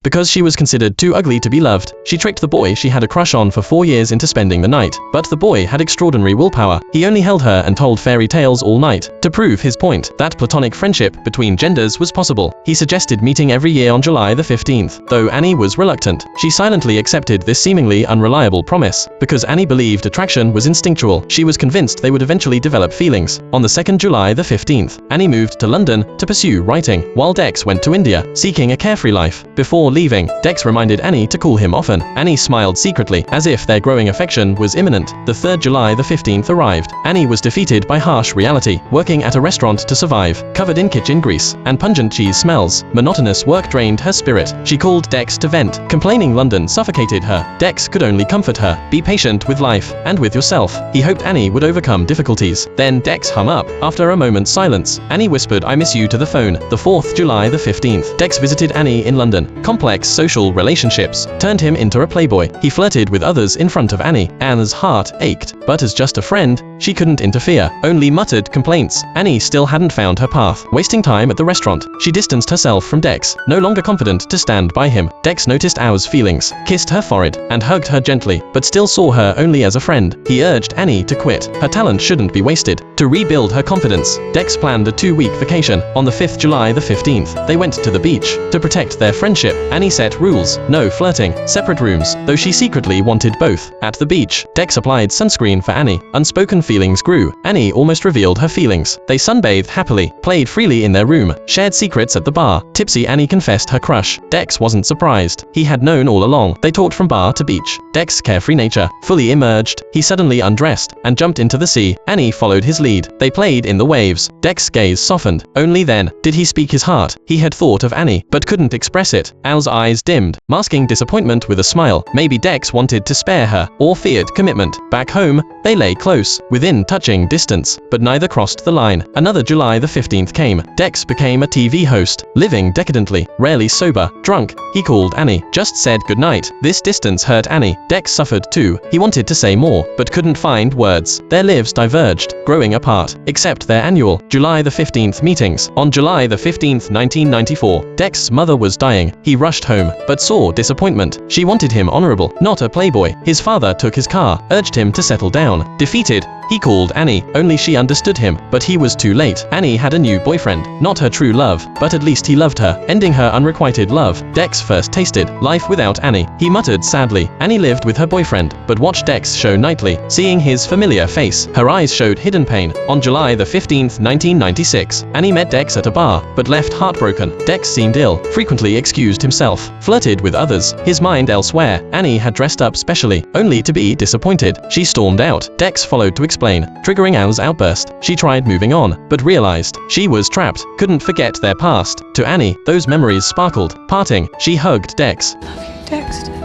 Because she was considered too ugly to be loved, she tricked the boy she had a crush on for 4 years into spending the night. But the boy had extraordinary willpower. He only held her and told fairy tales all night. To prove his point that platonic friendship between genders was possible, he suggested meeting every year on July the 15th. Though Annie was reluctant, she silently accepted this seemingly unreliable promise. Because Annie believed attraction was instinctual, she was convinced they would eventually develop feelings. On the 2nd July the 15th, Annie moved to London to pursue writing, while Dex went to India, seeking a carefree life. Before leaving, Dex reminded Annie to call him often. Annie smiled secretly, as if their growing affection was imminent. The 3rd July the 15th arrived. Annie was defeated by harsh reality, working at a restaurant to survive. Covered in kitchen grease and pungent cheese smells, monotonous work drained her spirit. She called Dex to vent, complaining London suffocated her. Dex could only comfort her. Be patient with life, and with yourself. He hoped Annie would overcome difficulties. Then Dex hung up. After a moment's silence, Annie whispered "I miss you" to the phone. The 4th July the 15th, Dex visited Annie in London. Complex social relationships turned him into a playboy. He flirted with others in front of Annie. Anne's heart ached, but as just a friend, she couldn't interfere, only muttered complaints. Annie still hadn't found her path. Wasting time at the restaurant, she distanced herself from Dex, no longer confident to stand by him. Dex noticed Au's feelings, kissed her forehead, and hugged her gently, but still saw her only as a friend. He urged Annie to quit. Her talent shouldn't be wasted. To rebuild her confidence, Dex planned a 2-week vacation. On the 5th July the 15th, they went to the beach. To protect their friendship, Annie set rules: no flirting, separate rooms, though she secretly wanted both. At the beach, Dex applied sunscreen for Annie. Unspoken feelings grew. Annie almost revealed her feelings. They sunbathed happily, played freely in their room, shared secrets at the bar. Tipsy Annie confessed her crush. Dex wasn't surprised. He had known all along. They talked from bar to beach. Dex's carefree nature fully emerged. He suddenly undressed and jumped into the sea. Annie followed his lead. They played in the waves. Dex's gaze softened. Only then did he speak his heart. He had thought of Annie, but couldn't express it. Al's eyes dimmed, masking disappointment with a smile. Maybe Dex wanted to spare her, or feared commitment. Back home, they lay close, within touching distance, but neither crossed the line. Another July the 15th came. Dex became a TV host, living decadently, rarely sober, drunk. He called Annie, just said goodnight. This distance hurt Annie. Dex suffered too. He wanted to say more, but couldn't find words. Their lives diverged, growing apart, except their annual July the 15th meetings. On July the 15th, 1994, Dex's mother was dying. He rushed home, but saw disappointment. She wanted him honorable, not a playboy. His father took his car, urged him to settle down. Defeated, he called Annie. Only she understood him, but he was too late. Annie had a new boyfriend, not her true love, but at least he loved her, ending her unrequited love. Dex first tasted life without Annie. He muttered sadly. Annie lived with her boyfriend, but watched Dex show nightly. Seeing his familiar face, her eyes showed hidden pain. On July the 15th, 1996, Annie met Dex at a bar, but left heartbroken. Dex seemed ill, frequently excused himself, flirted with others, his mind elsewhere. Annie had dressed up specially, only to be disappointed. She stormed out. Dex followed to explain, triggering Al's outburst. She tried moving on, but realized she was trapped, couldn't forget their past. To Annie, those memories sparkled. Parting, she hugged Dex. Love you, Dexter.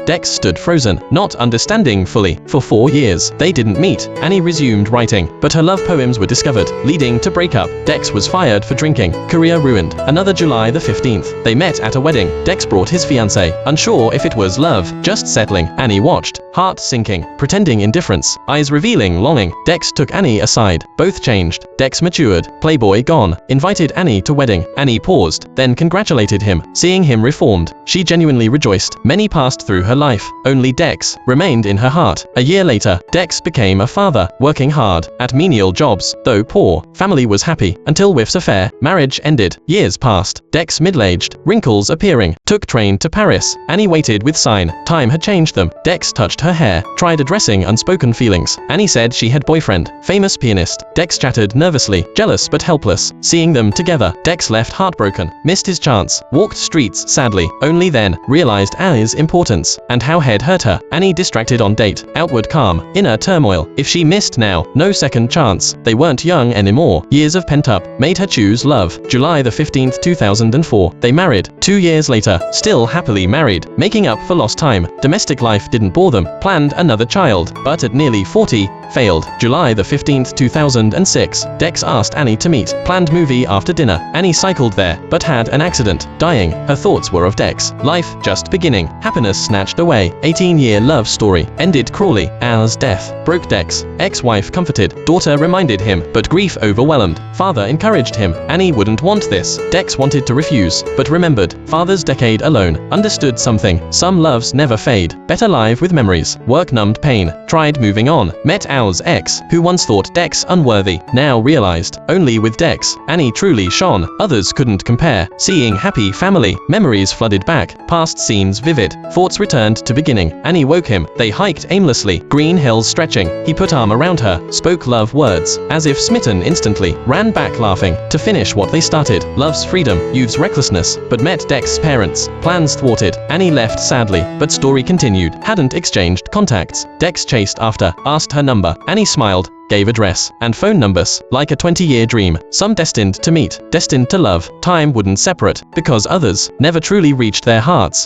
Dex stood frozen, not understanding fully. For 4 years, they didn't meet. Annie resumed writing, but her love poems were discovered, leading to breakup. Dex was fired for drinking, career ruined. Another July the 15th, they met at a wedding. Dex brought his fiancée, unsure if it was love, just settling. Annie watched, heart sinking, pretending indifference, eyes revealing longing. Dex took Annie aside. Both changed. Dex matured, playboy gone, invited Annie to wedding. Annie paused, then congratulated him. Seeing him reformed, she genuinely rejoiced. Many passed through her life. Only Dex remained in her heart. A year later, Dex became a father, working hard at menial jobs. Though poor, family was happy, until Whiff's affair. Marriage ended. Years passed. Dex middle-aged, wrinkles appearing, took train to Paris. Annie waited with sign. Time had changed them. Dex touched her hair, tried addressing unspoken feelings. Annie said she had boyfriend, famous pianist. Dex chattered nervously, jealous but helpless. Seeing them together, Dex left heartbroken, missed his chance, walked streets sadly. Only then, realized Annie's importance, and how head hurt her. Annie distracted on date, outward calm, inner turmoil. If she missed now, no second chance. They weren't young anymore. Years of pent-up made her choose love. July the 15th, 2004, they married. 2 years later, still happily married, making up for lost time. Domestic life didn't bore them. Planned another child, but at nearly 40, failed. July the 15th, 2006, Dex asked Annie to meet. Planned movie after dinner. Annie cycled there, but had an accident, dying. Her thoughts were of Dex. Life just beginning. Happiness snatched away. 18-year love story ended cruelly. Al's death broke Dex. Ex-wife comforted. Daughter reminded him, but grief overwhelmed Father encouraged him. Annie wouldn't want this. Dex wanted to refuse, but remembered. Father's decade alone. Understood something. Some loves never fade. Better live with memories. Work numbed pain. Tried moving on. Met Al's ex, who once thought Dex unworthy. Now realized, only with Dex, Annie truly shone. Others couldn't compare. Seeing happy family. Memories flooded back. Past scenes vivid. Thoughts returned to beginning. Annie woke him. They hiked aimlessly. Green hills stretching. He put arm around her. Spoke love words. As if smitten instantly. Ran back laughing. To finish what they started. Love's freedom. Youth's recklessness. But met Dex's parents. Plans thwarted. Annie left sadly. But story continued. Hadn't exchanged contacts. Dex chased after. Asked her number. Annie smiled. Gave address and phone numbers, like a 20-year dream. Some destined to meet, destined to love. Time wouldn't separate, because others never truly reached their hearts.